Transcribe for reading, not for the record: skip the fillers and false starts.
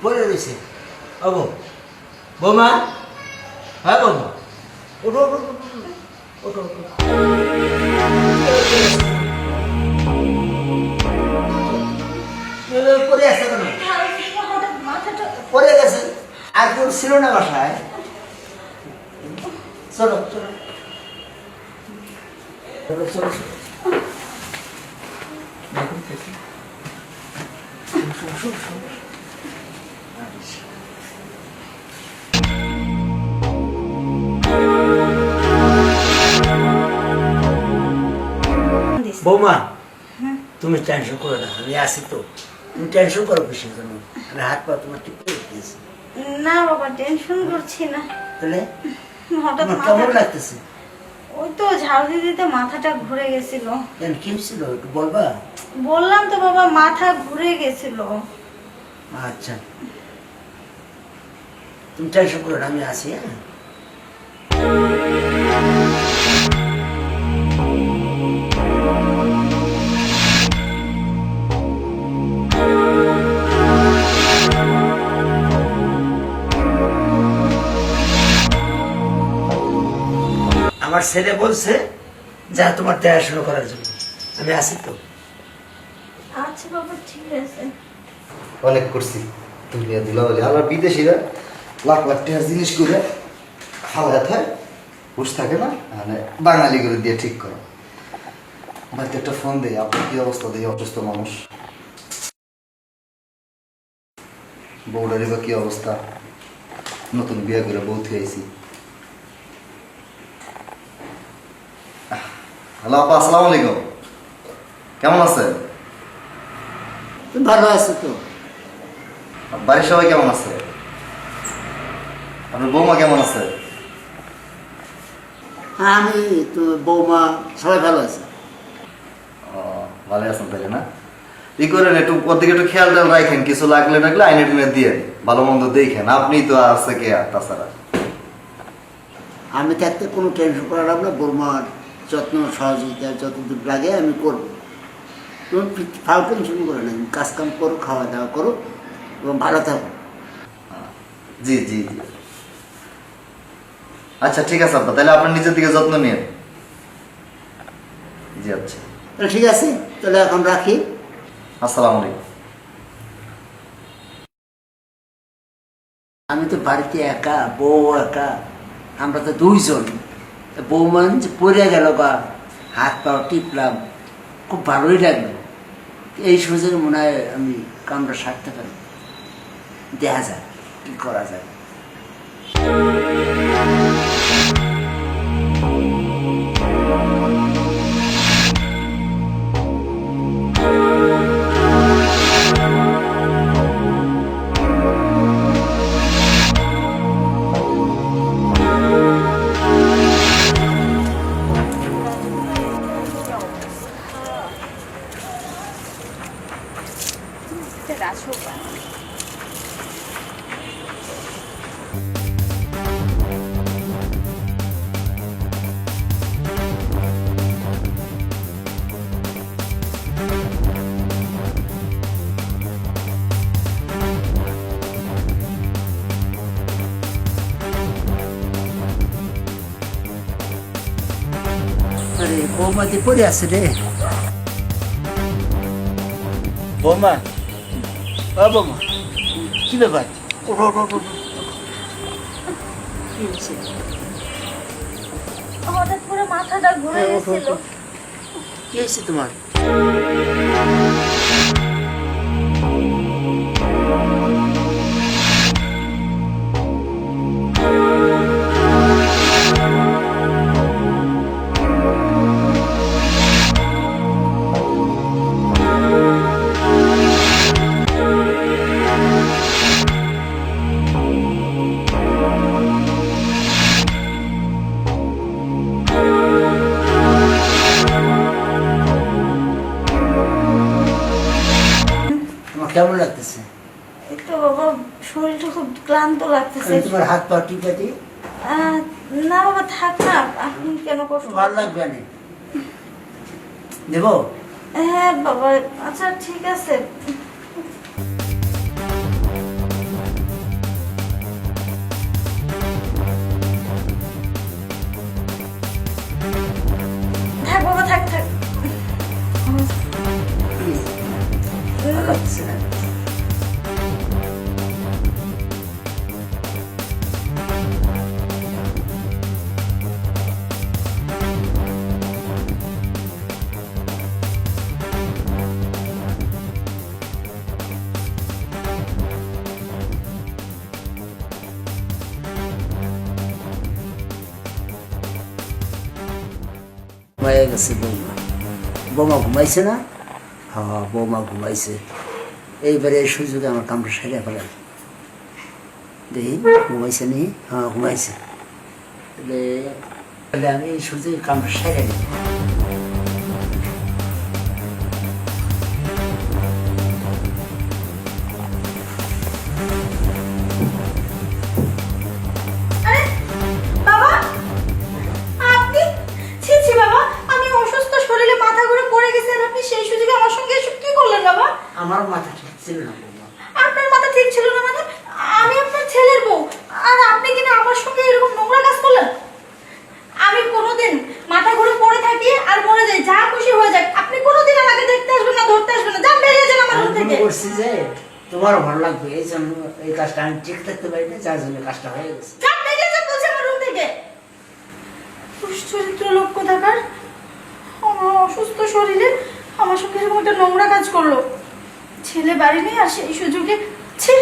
পড়ে রয়েছে। বাবু বৌমা, হ্যাঁ বৌমা, ওঠো ওঠো ওঠো ওঠো। পড়ে আসছে কেন? পড়ে গেছে, আর কেউ ছিল না বাসায়। চলো চলো চলো চলো চলো। বৌমা, তুমি টেনশন করো না, আমি আছি তো। তুমি টেনশন করো কিসের জন্য? আমি হাত পা তোমার ঠিক করে দিয়েছি। না বাবা, টেনশন করছি না। তাহলে হঠাৎ তোমার কেমন লাগতেছে? ওই তো ঝাড়ু দিতে দিতে মাথাটা ঘুরে গেছিল। কেন, কি ছিল একটু বলবা? বললাম তো বাবা, মাথা ঘুরে গেছিল। আচ্ছা, তুমি টেনশন করো না, আমি আছি। হ্যাঁ, আমার ছেলে বলছে যা তোমার দেখাশোনা করার জন্য, আমি আছি তো। আচ্ছা বাবা, ঠিক আছে। অনেক করছি দুনিয়া দিলা বলে আমার বিদেশিরা লাখ লাখ টাকার জিনিস করে হালাত হয়, হুশ থাকে না, মানে বাঙালি করে দিয়ে ঠিক করো। বাড়িতে একটা ফোন দেয়, আপনার কি অবস্থা, দেয় অসুস্থ মানুষ, বউডারি বা কি অবস্থা, নতুন বিয়ে করে বউ থুয়েছি। হ্যালো আপা, আসসালামু আলাইকুম, কেমন আছেন? তুমি ভালো আছো তো? বাড়ির সবাই কেমন আছে? আপনার বৌমা কেমন আছে? হ্যাঁ, আমি তো বৌমা সবাই ভালো আছে। ও, ভালো আছেন তাহলে না? ই করেন, একটু ওর দিকে একটু খেয়াল টেয়াল রাখেন, কিছু লাগলে টাকলে আইনে টিনে দিয়ে ভালো মন্দ দেখেন, আপনি তো আছে কে আর তাছাড়া। আমি থাকতে কোনো টেনশন করা লাগবে না, বৌমার যত্ন সহযোগিতা যতদূর লাগে আমি করবো। তুমি ফাউ টেনশন করে না, কাজ কাম করো, খাওয়া দাওয়া করো এবং ভালো থাকো। জি জি জি, আচ্ছা ঠিক আছে আব্বা, তাহলে আপনার নিজের দিকে যত্ন নিন। জি আচ্ছা, তাহলে ঠিক আছে, তাহলে এখন রাখি। আসসালামু আলাইকুম। আমি তো বাড়িতে একা, বউ একা, আমরা তো দুইজন। বৌমা যে পড়ে গেল বা হাত পা টিপলাম, খুব ভালোই লাগলো। এই সুযোগে মনে হয় আমি কামটা সারতে পারি। দেখা যায় কি করা যায়। আরে বৌমাদি পড়ে আছে রে। বৌমা, ও বৌমা, কি ব্যাপার? ওঠো ওঠো ওঠো। কি হয়েছে? হঠাৎ করে মাথাটা ঘুরে গেছিল। কি হয়েছে তোমার? কেমন লাগতেছে? এই তো বাবা, শরীরটা খুব ক্লান্ত লাগতেছে। তোমার হাত পা টিপে দিই? না বাবা, থাক না, আপনি কেন কষ্ট? ভালো লাগবে না, দেবো? হ্যাঁ বাবা, আচ্ছা ঠিক আছে। হয়ে গেছে বৌমা। বৌমা ঘুমাইছে না? হ্যাঁ বৌমা ঘুমাইছে। এইবারে এই সুযোগে আমার কামটা সেরে ফেলেন। দেখি ঘুমাইছে নি? হ্যাঁ ঘুমাইছে। তাহলে আমি এই সুযোগে কামটা সেরে নিই। আরে বাবা, আপনি? ছি ছি বাবা, আমি অসুস্থ শরীরে মাথা ঘুরে পড়ে গেছি আর আপনি সেই সুযোগে আমার সঙ্গে এসব কি করলেন বাবা? আমার মাথা ঠিক ছিল না বৌমা। আপনার মাথা ঠিক ছিল না মানে? আমি আপনার ছেলের বউ, আর আপনি কিনা আমার সঙ্গে এরকম নোংরা কাজ করলেন? আমি কোনোদিন মাথা ঘুরে পড়ে থাকি আর মরে যাই, যা খুশি হয়ে যাক, আপনি কোনোদিন আমাকে দেখতে আসবেন না, ধরতে আসবেন না। যান, বেরিয়ে যান আমার রুম আমি থেকে। মনে করছি যে তোমারও ভালো লাগবে, এই জন্য এই কাজটা আমি ঠিক থাকতে পারি না, যার জন্য কাজটা হয়ে গেছে। যান, বেরিয়ে যান বলছি আমার রুম থেকে। দুশ্চরিত্র লোক কোথাকার, আমার অসুস্থ শরীরে আমার সঙ্গে এরকম একটা নোংরা কাজ করলো। ছেলে বাড়ি নেই আর সেই সুযোগে ছি।